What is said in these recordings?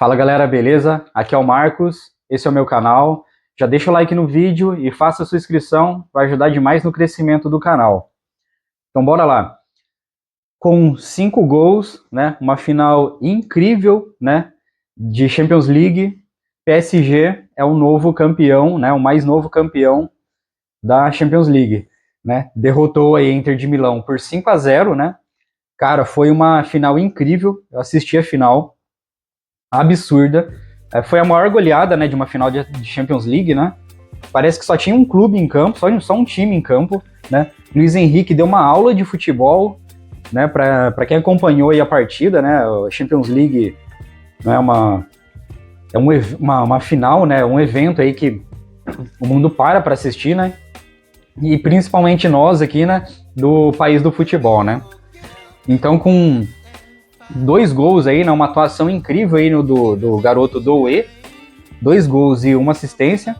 Fala galera, beleza? Aqui é o Marcos, esse é o meu canal. Já deixa o like no vídeo e faça a sua inscrição, vai ajudar demais no crescimento do canal. Então bora lá. Com 5 gols, né, uma final incrível, né, de Champions League, PSG é o novo campeão, né, o mais novo campeão da Champions League, né? Derrotou a Inter de Milão por 5-0, né? Cara, foi uma final incrível. Eu assisti a final, absurda. Foi a maior goleada, né, de uma final de Champions League, né? Parece que só tinha um clube em campo, só um time em campo, né? Luiz Henrique deu uma aula de futebol, né? Para quem acompanhou aí a partida, né? A Champions League, né, uma final, né? Um evento aí que o mundo para assistir, né? E principalmente nós aqui, né? Do país do futebol, né? Então, com 2 gols aí, né, uma atuação incrível aí do garoto Doué, 2 gols e uma assistência.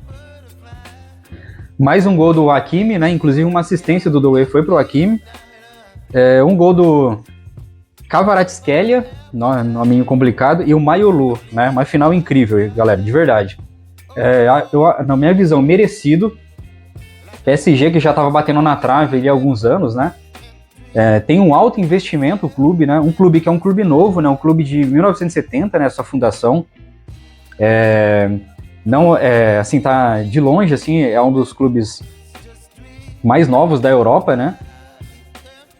Mais um gol do Hakimi, né? Inclusive uma assistência do Doué foi pro Hakimi. Um gol do Kvaratskhelia, nominho complicado, e o Mayolu, né? Uma final incrível, galera, de verdade. Na minha visão, merecido. PSG, que já estava batendo na trave ali há alguns anos, né? Tem um alto investimento o clube, né? Um clube que é um clube novo, né? Um clube de 1970, né? Sua fundação. Não, assim, tá de longe, assim, é um dos clubes mais novos da Europa, né?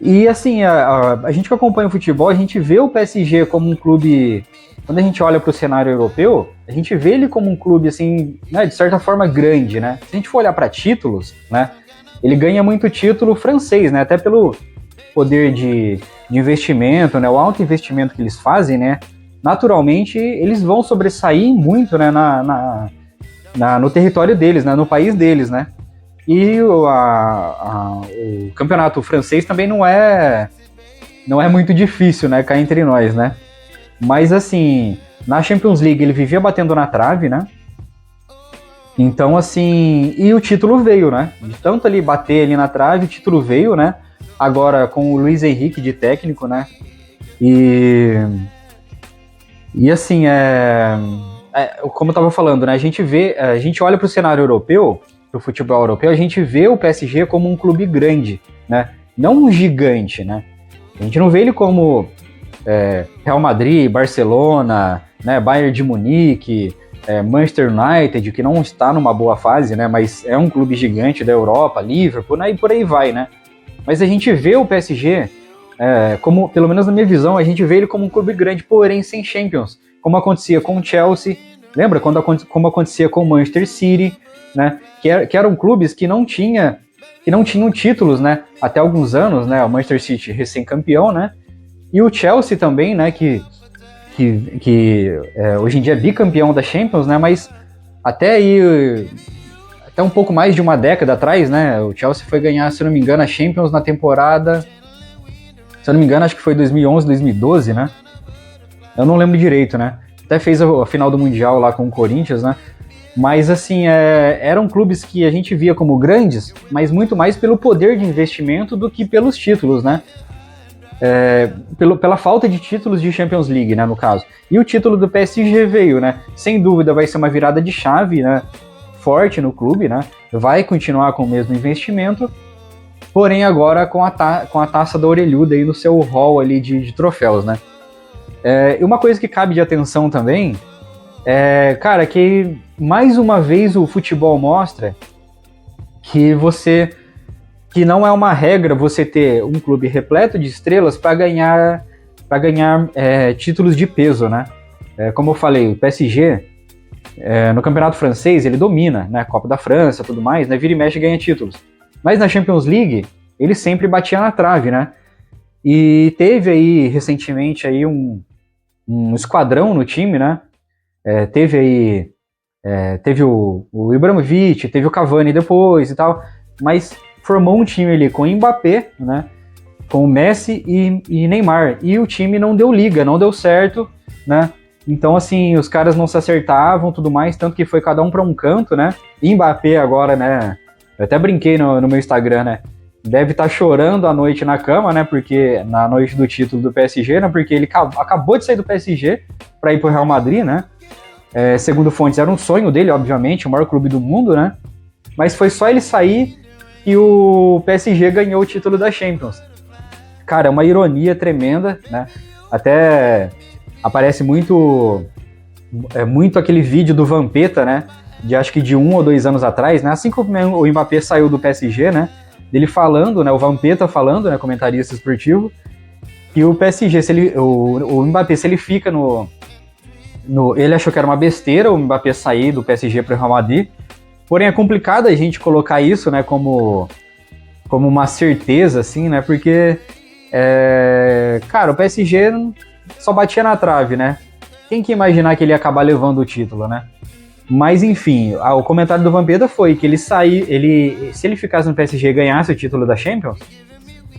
E, assim, a gente que acompanha o futebol, a gente vê o PSG como um clube... Quando a gente olha para o cenário europeu, a gente vê ele como um clube, assim, né, de certa forma grande, né? Se a gente for olhar para títulos, né? Ele ganha muito título francês, né? Até pelo poder de investimento, né? O alto investimento que eles fazem, né? Naturalmente, eles vão sobressair muito, né? No território deles, né? No país deles, né? E o campeonato francês também não é muito difícil, né? Cá entre nós, né? Mas, assim, na Champions League ele vivia batendo na trave, né? Então, assim... E o título veio, né? De tanto ali bater ali na trave, o título veio, né? Agora com o Luiz Henrique de técnico, né? E assim, como eu tava falando, né? A gente olha para o cenário europeu, pro futebol europeu, a gente vê o PSG como um clube grande, né? Não um gigante, né? A gente não vê ele como Real Madrid, Barcelona, né? Bayern de Munique, Manchester United, que não está numa boa fase, né? Mas é um clube gigante da Europa, Liverpool, né? E por aí vai, né? Mas a gente vê o PSG, como, pelo menos na minha visão, a gente vê ele como um clube grande, porém sem Champions, como acontecia com o Chelsea, lembra? Como acontecia com o Manchester City, né? Que eram clubes que não tinham títulos, né? Até alguns anos, né? O Manchester City recém-campeão, né? E o Chelsea também, né? Que hoje em dia é bicampeão da Champions, né? Mas até um pouco mais de uma década atrás, né? O Chelsea foi ganhar, se não me engano, a Champions na temporada... Se eu não me engano, acho que foi 2011, 2012, né? Eu não lembro direito, né? Até fez a final do Mundial lá com o Corinthians, né? Mas, assim, eram clubes que a gente via como grandes, mas muito mais pelo poder de investimento do que pelos títulos, né? Pela falta de títulos de Champions League, né, no caso. E o título do PSG veio, né? Sem dúvida vai ser uma virada de chave, né? Forte no clube, né? Vai continuar com o mesmo investimento, porém agora com a taça da orelhuda aí no seu hall ali de troféus, né? E uma coisa que cabe de atenção também cara, que mais uma vez o futebol mostra que não é uma regra você ter um clube repleto de estrelas para ganhar títulos de peso, né? Como eu falei, o PSG no campeonato francês ele domina, né? Copa da França, tudo mais, né? Vira e mexe ganha títulos. Mas na Champions League ele sempre batia na trave, né? E teve aí recentemente aí um esquadrão no time, né? Teve o Ibrahimovic, teve o Cavani depois e tal, mas formou um time ali com o Mbappé, né? Com o Messi e Neymar. E o time não deu liga, não deu certo, né? Então, assim, os caras não se acertavam, tudo mais, tanto que foi cada um para um canto, né? E Mbappé agora, né? Eu até brinquei no meu Instagram, né? Deve estar chorando à noite na cama, né? Porque na noite do título do PSG, né? Porque ele acabou de sair do PSG para ir pro Real Madrid, né? segundo fontes, era um sonho dele, obviamente, o maior clube do mundo, né? Mas foi só ele sair e o PSG ganhou o título da Champions. Cara, é uma ironia tremenda, né? Até aparece muito aquele vídeo do Vampeta, né? De acho que de 1 ou 2 anos atrás, né? Assim como o Mbappé saiu do PSG, né? Dele falando, né? O Vampeta falando, né? Comentarista esportivo, que o PSG, o Mbappé, se ele fica ele achou que era uma besteira o Mbappé sair do PSG para o Real Madrid. Porém, é complicado a gente colocar isso, né? Como uma certeza, assim, né? Porque, cara, o PSG só batia na trave, né? Quem que ia imaginar que ele ia acabar levando o título, né? Mas, enfim, o comentário do Vampeta foi que se ele ficasse no PSG e ganhasse o título da Champions,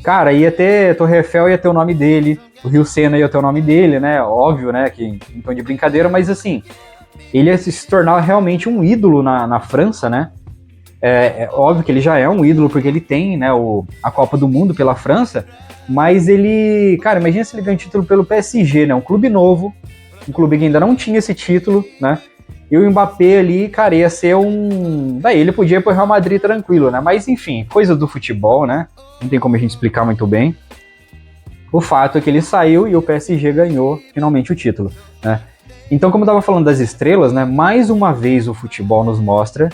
cara, ia ter Torre Eiffel, ia ter o nome dele, o Rio Sena ia ter o nome dele, né? Óbvio, né? Que em tom de brincadeira, mas assim, ele ia se tornar realmente um ídolo na França, né? É óbvio que ele já é um ídolo, porque ele tem, né, a Copa do Mundo pela França, mas ele... Cara, imagina se ele ganha o título pelo PSG, né? Um clube novo, um clube que ainda não tinha esse título, né? E o Mbappé ali, cara, ia ser daí ele podia ir pro Real Madrid tranquilo, né? Mas enfim, coisa do futebol, né? Não tem como a gente explicar muito bem. O fato é que ele saiu e o PSG ganhou finalmente o título, né? Então, como eu estava falando das estrelas, né? Mais uma vez o futebol nos mostra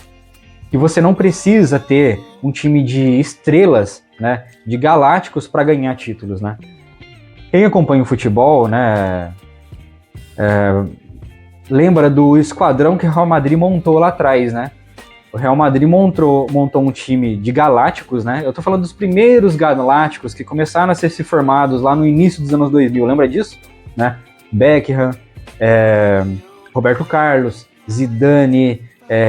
que você não precisa ter um time de estrelas, né? De galácticos para ganhar títulos, né? Quem acompanha o futebol, né? Lembra do esquadrão que o Real Madrid montou lá atrás, né? O Real Madrid montou um time de galácticos, né? Eu tô falando dos primeiros galácticos que começaram a ser formados lá no início dos anos 2000, lembra disso? Né? Beckham, Roberto Carlos, Zidane,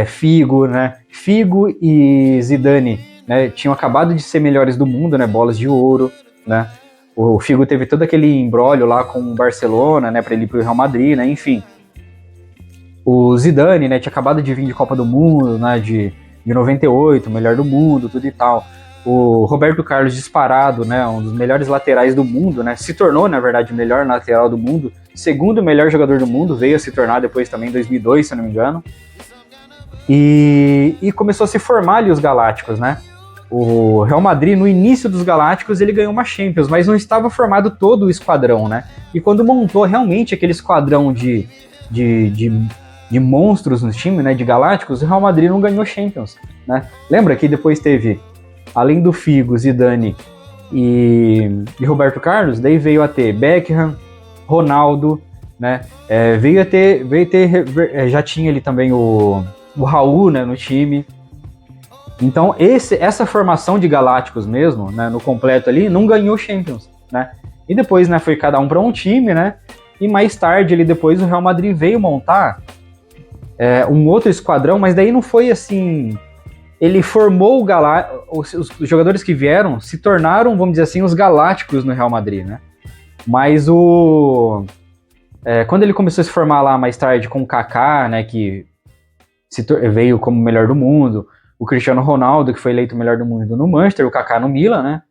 Figo, né? Figo e Zidane, né? Tinham acabado de ser melhores do mundo, né? Bolas de ouro, né? O Figo teve todo aquele imbróglio lá com o Barcelona, né? Para ele ir pro Real Madrid, né? Enfim. O Zidane, né, tinha acabado de vir de Copa do Mundo, né, de 98, melhor do mundo, tudo e tal. O Roberto Carlos disparado, né, um dos melhores laterais do mundo, né, se tornou, na verdade, o melhor lateral do mundo, segundo melhor jogador do mundo, veio a se tornar depois também em 2002, se eu não me engano. E começou a se formar ali os Galácticos, né. O Real Madrid, no início dos Galácticos, ele ganhou uma Champions, mas não estava formado todo o esquadrão, né. E quando montou realmente aquele esquadrão de monstros no time, né, de galácticos, o Real Madrid não ganhou Champions, né? Lembra que depois teve, além do Figo, Zidane e Roberto Carlos, daí veio a ter Beckham, Ronaldo, né? Veio a ter, já tinha ali também o Raul, né, no time. Então essa formação de galácticos mesmo, né, no completo ali, não ganhou Champions, né? E depois, né, foi cada um para um time, né? E mais tarde, ali depois, o Real Madrid veio montar um outro esquadrão, mas daí não foi assim... Ele formou os jogadores que vieram se tornaram, vamos dizer assim, os galácticos no Real Madrid, né? Mas quando ele começou a se formar lá mais tarde com o Kaká, né, que veio como melhor do mundo, o Cristiano Ronaldo, que foi eleito o melhor do mundo no Manchester, o Kaká no Milan, né?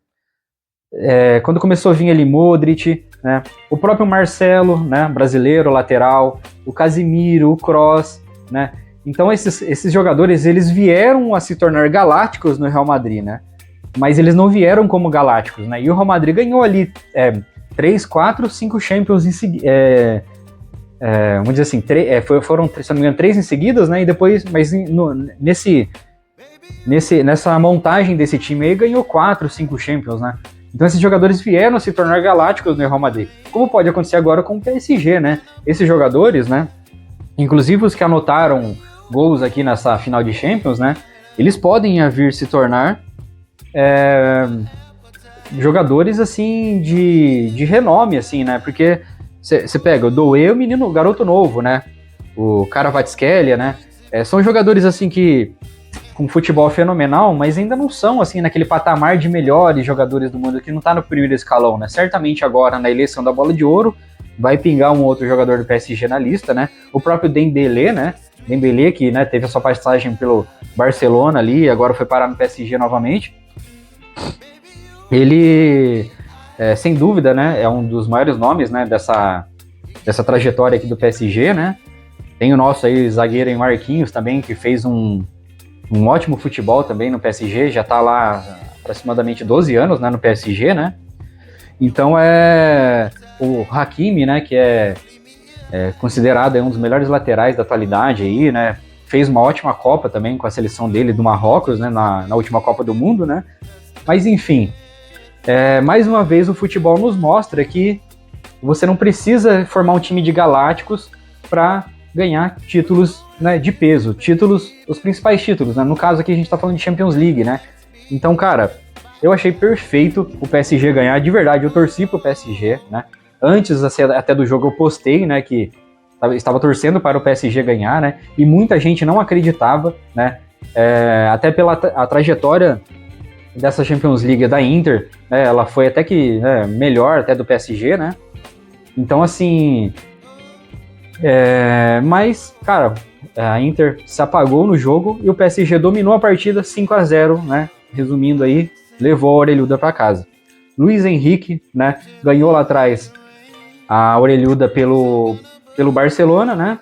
Quando começou a vir ali Modric, né, o próprio Marcelo, né, brasileiro, lateral, o Casimiro, o Kroos, né? Então esses jogadores, eles vieram a se tornar galácticos no Real Madrid, né? Mas eles não vieram como galácticos, né? E o Real Madrid ganhou ali 3, 4, 5 Champions em seguida. Vamos dizer assim, foram, se não me engano, 3 em seguidas, né? E depois, mas nessa montagem desse time aí, ganhou 4, 5 Champions, né? Então esses jogadores vieram a se tornar galácticos no Real Madrid. Como pode acontecer agora com o PSG, né? Esses jogadores, né? Inclusive os que anotaram gols aqui nessa final de Champions, né? Eles podem vir se tornar jogadores, assim, de renome, assim, né? Porque você pega o Doué, o garoto novo, né? O Kvaratskhelia, né? São jogadores, assim, que com futebol fenomenal, mas ainda não são, assim, naquele patamar de melhores jogadores do mundo, que não tá no primeiro escalão, né? Certamente agora, na eleição da Bola de Ouro, vai pingar um outro jogador do PSG na lista, né? O próprio Dembélé, né? Dembélé, que, né, teve a sua passagem pelo Barcelona ali, e agora foi parar no PSG novamente. Ele, sem dúvida, né, é um dos maiores nomes, né, dessa trajetória aqui do PSG, né? Tem o nosso aí, zagueiro Marquinhos também, que fez um ótimo futebol também no PSG, já tá lá aproximadamente 12 anos, né, no PSG, né? Então o Hakimi, né, que é considerado um dos melhores laterais da atualidade aí, né? Fez uma ótima Copa também com a seleção dele do Marrocos, né, na última Copa do Mundo, né? Mas enfim, mais uma vez o futebol nos mostra que você não precisa formar um time de galácticos para ganhar títulos, né, de peso, os principais títulos, né? No caso aqui a gente está falando de Champions League, né? Então, cara, eu achei perfeito o PSG ganhar, de verdade, eu torci pro PSG, né? Antes até do jogo eu postei, né, que estava torcendo para o PSG ganhar, né? E muita gente não acreditava, né? Até pela a trajetória dessa Champions League da Inter, né, ela foi até que melhor até do PSG, né? Então, assim... mas, cara, a Inter se apagou no jogo e o PSG dominou a partida 5-0, né? Resumindo aí, levou a orelhuda para casa. Luiz Henrique, né, ganhou lá atrás a orelhuda pelo Barcelona, né?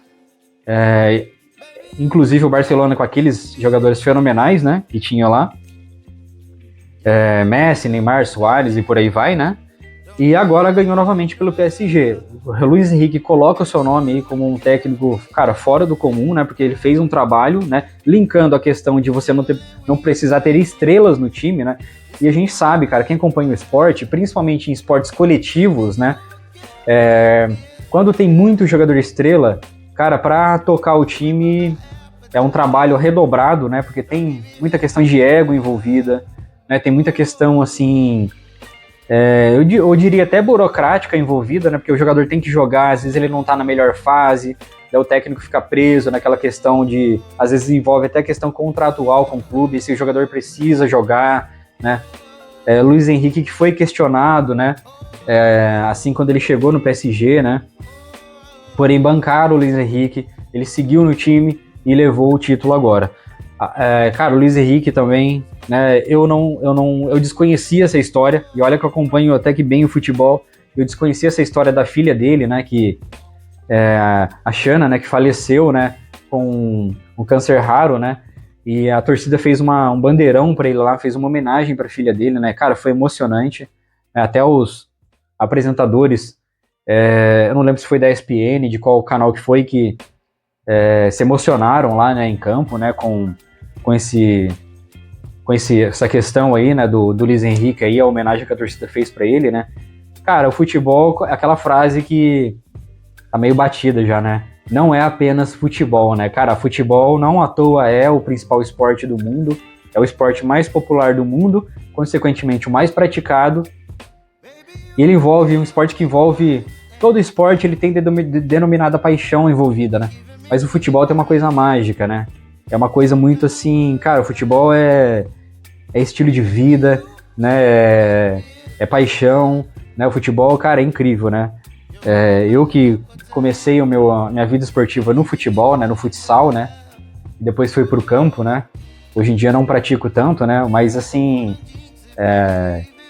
Inclusive o Barcelona com aqueles jogadores fenomenais, né, que tinha lá. Messi, Neymar, Suárez e por aí vai, né? E agora ganhou novamente pelo PSG. O Luiz Henrique coloca o seu nome aí como um técnico, cara, fora do comum, né? Porque ele fez um trabalho, né? Linkando a questão de você não precisar ter estrelas no time, né? E a gente sabe, cara, quem acompanha o esporte, principalmente em esportes coletivos, né? Quando tem muito jogador estrela, cara, para tocar o time é um trabalho redobrado, né? Porque tem muita questão de ego envolvida, né? Tem muita questão, assim... eu diria até burocrática envolvida, né? Porque o jogador tem que jogar, às vezes ele não tá na melhor fase, daí o técnico fica preso naquela questão de... Às vezes envolve até questão contratual com o clube, se o jogador precisa jogar, né? Luiz Henrique, que foi questionado, né? Assim, quando ele chegou no PSG, né? Porém, bancaram o Luiz Henrique, ele seguiu no time e levou o título agora. Cara, o Luiz Henrique também, né? Eu desconhecia essa história, e olha que eu acompanho até que bem o futebol, eu desconhecia essa história da filha dele, né? Que a Shanna, né? Que faleceu, né? Com um câncer raro, né? E a torcida fez um bandeirão para ele lá, fez uma homenagem para a filha dele, né? Cara, foi emocionante. Até os apresentadores, eu não lembro se foi da ESPN, de qual canal que foi, que se emocionaram lá, né, em campo, né, com essa questão aí, né, do Luiz Henrique aí, a homenagem que a torcida fez para ele, né. Cara, o futebol, aquela frase que tá meio batida já, né, não é apenas futebol, né, cara, futebol não à toa é o principal esporte do mundo, é o esporte mais popular do mundo, consequentemente o mais praticado, e ele envolve um esporte que envolve... Todo esporte ele tem denominada paixão envolvida, né? Mas o futebol tem uma coisa mágica, né? É uma coisa muito assim... Cara, o futebol é estilo de vida, né? É paixão, né? O futebol, cara, é incrível, né? Eu que comecei minha vida esportiva no futebol, né? No futsal, né? Depois fui pro campo, né? Hoje em dia não pratico tanto, né? Mas assim...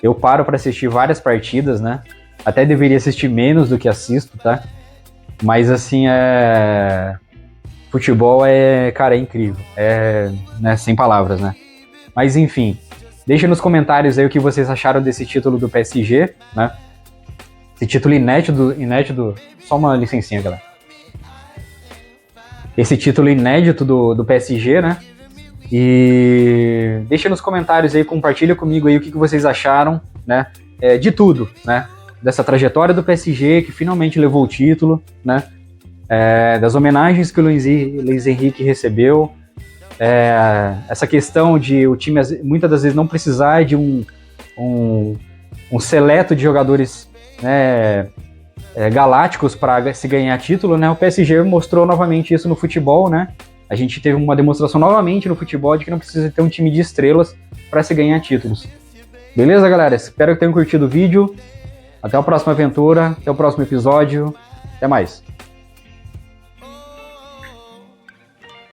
eu paro para assistir várias partidas, né? Até deveria assistir menos do que assisto, tá? Mas, assim, futebol cara, é incrível. Né, sem palavras, né? Mas, enfim, deixa nos comentários aí o que vocês acharam desse título do PSG, né? Esse título inédito... Só uma licencinha, galera. Esse título inédito do PSG, né? E deixa nos comentários aí, compartilha comigo aí o que vocês acharam, né? De tudo, né? Dessa trajetória do PSG, que finalmente levou o título, né? Das homenagens que o Luiz Henrique recebeu, essa questão de o time muitas das vezes não precisar de um seleto de jogadores, né, galácticos para se ganhar título, né? O PSG mostrou novamente isso no futebol, né? A gente teve uma demonstração novamente no futebol de que não precisa ter um time de estrelas para se ganhar títulos. Beleza, galera? Espero que tenham curtido o vídeo. Até a próxima aventura, até o próximo episódio. Até mais.